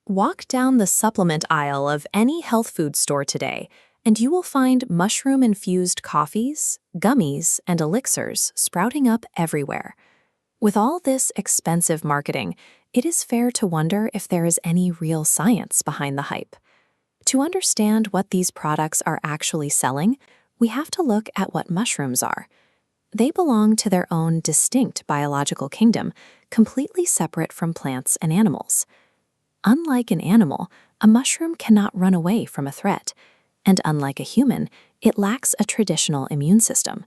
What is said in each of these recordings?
Walk down the supplement aisle of any health food store today, and you will find mushroom-infused coffees, gummies, and elixirs sprouting up everywhere. With all this expensive marketing, it is fair to wonder if there is any real science behind the hype. To understand what these products are actually selling, we have to look at what mushrooms are. They belong to their own distinct biological kingdom, completely separate from plants and animals. Unlike an animal, a mushroom cannot run away from a threat, and unlike a human, it lacks a traditional immune system.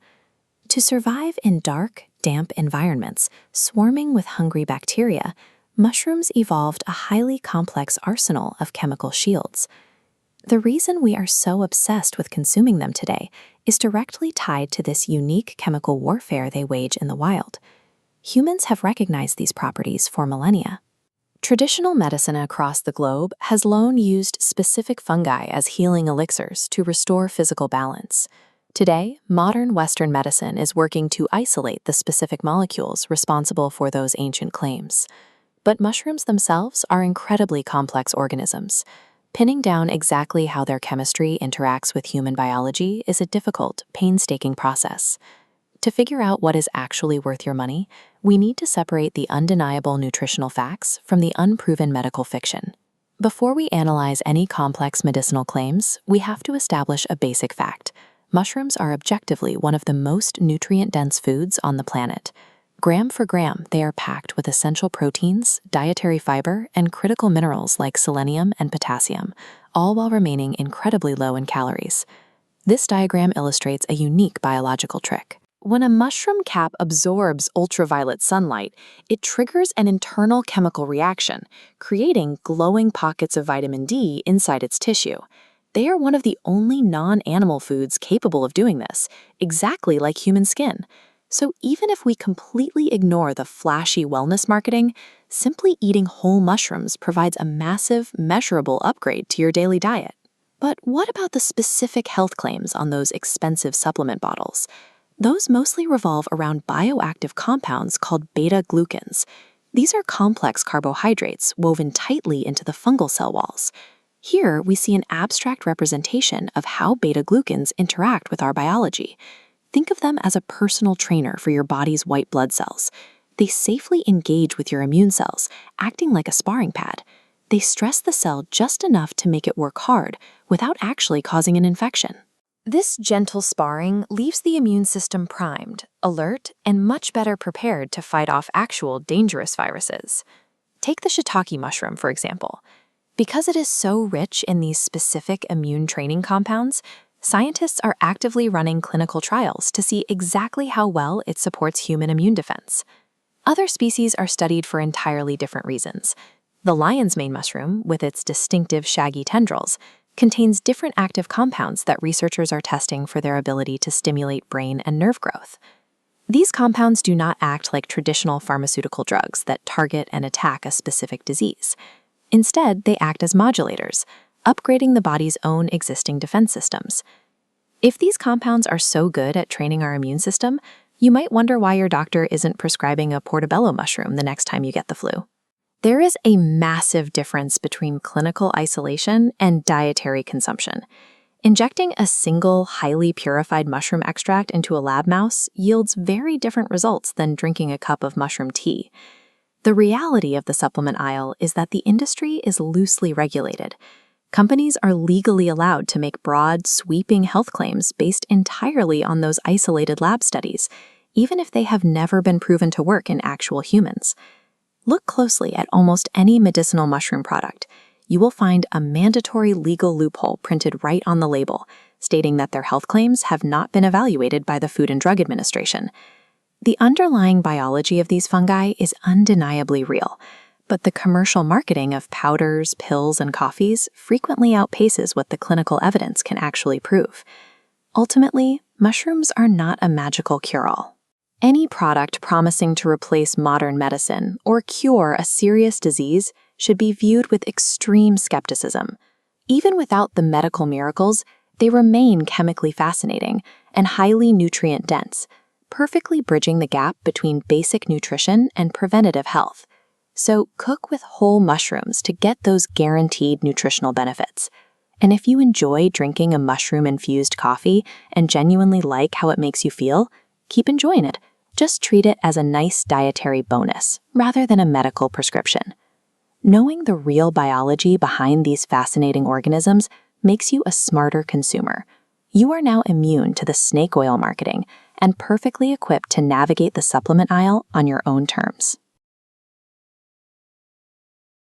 To survive in dark, damp environments, swarming with hungry bacteria, mushrooms evolved a highly complex arsenal of chemical shields. The reason we are so obsessed with consuming them today is directly tied to this unique chemical warfare they wage in the wild. Humans have recognized these properties for millennia. Traditional medicine across the globe has long used specific fungi as healing elixirs to restore physical balance. Today, modern Western medicine is working to isolate the specific molecules responsible for those ancient claims. But mushrooms themselves are incredibly complex organisms. Pinning down exactly how their chemistry interacts with human biology is a difficult, painstaking process. To figure out what is actually worth your money, we need to separate the undeniable nutritional facts from the unproven medical fiction. Before we analyze any complex medicinal claims, we have to establish a basic fact. Mushrooms are objectively one of the most nutrient-dense foods on the planet. Gram for gram, they are packed with essential proteins, dietary fiber, and critical minerals like selenium and potassium, all while remaining incredibly low in calories. This diagram illustrates a unique biological trick. When a mushroom cap absorbs ultraviolet sunlight, it triggers an internal chemical reaction, creating glowing pockets of vitamin D inside its tissue. They are one of the only non-animal foods capable of doing this, exactly like human skin. So even if we completely ignore the flashy wellness marketing, simply eating whole mushrooms provides a massive, measurable upgrade to your daily diet. But what about the specific health claims on those expensive supplement bottles? Those mostly revolve around bioactive compounds called beta-glucans. These are complex carbohydrates woven tightly into the fungal cell walls. Here, we see an abstract representation of how beta-glucans interact with our biology. Think of them as a personal trainer for your body's white blood cells. They safely engage with your immune cells, acting like a sparring pad. They stress the cell just enough to make it work hard, without actually causing an infection. This gentle sparring leaves the immune system primed, alert, and much better prepared to fight off actual dangerous viruses. Take the shiitake mushroom, for example. Because it is so rich in these specific immune training compounds, scientists are actively running clinical trials to see exactly how well it supports human immune defense. Other species are studied for entirely different reasons. The lion's mane mushroom, with its distinctive shaggy tendrils, contains different active compounds that researchers are testing for their ability to stimulate brain and nerve growth. These compounds do not act like traditional pharmaceutical drugs that target and attack a specific disease. Instead, they act as modulators, upgrading the body's own existing defense systems. If these compounds are so good at training our immune system, you might wonder why your doctor isn't prescribing a portobello mushroom the next time you get the flu. There is a massive difference between clinical isolation and dietary consumption. Injecting a single, highly purified mushroom extract into a lab mouse yields very different results than drinking a cup of mushroom tea. The reality of the supplement aisle is that the industry is loosely regulated. Companies are legally allowed to make broad, sweeping health claims based entirely on those isolated lab studies, even if they have never been proven to work in actual humans. Look closely at almost any medicinal mushroom product. You will find a mandatory legal loophole printed right on the label, stating that their health claims have not been evaluated by the Food and Drug Administration. The underlying biology of these fungi is undeniably real, but the commercial marketing of powders, pills, and coffees frequently outpaces what the clinical evidence can actually prove. Ultimately, mushrooms are not a magical cure-all. Any product promising to replace modern medicine or cure a serious disease should be viewed with extreme skepticism. Even without the medical miracles, they remain chemically fascinating and highly nutrient-dense, perfectly bridging the gap between basic nutrition and preventative health. So cook with whole mushrooms to get those guaranteed nutritional benefits. And if you enjoy drinking a mushroom-infused coffee and genuinely like how it makes you feel, keep enjoying it. Just treat it as a nice dietary bonus, rather than a medical prescription. Knowing the real biology behind these fascinating organisms makes you a smarter consumer. You are now immune to the snake oil marketing and perfectly equipped to navigate the supplement aisle on your own terms.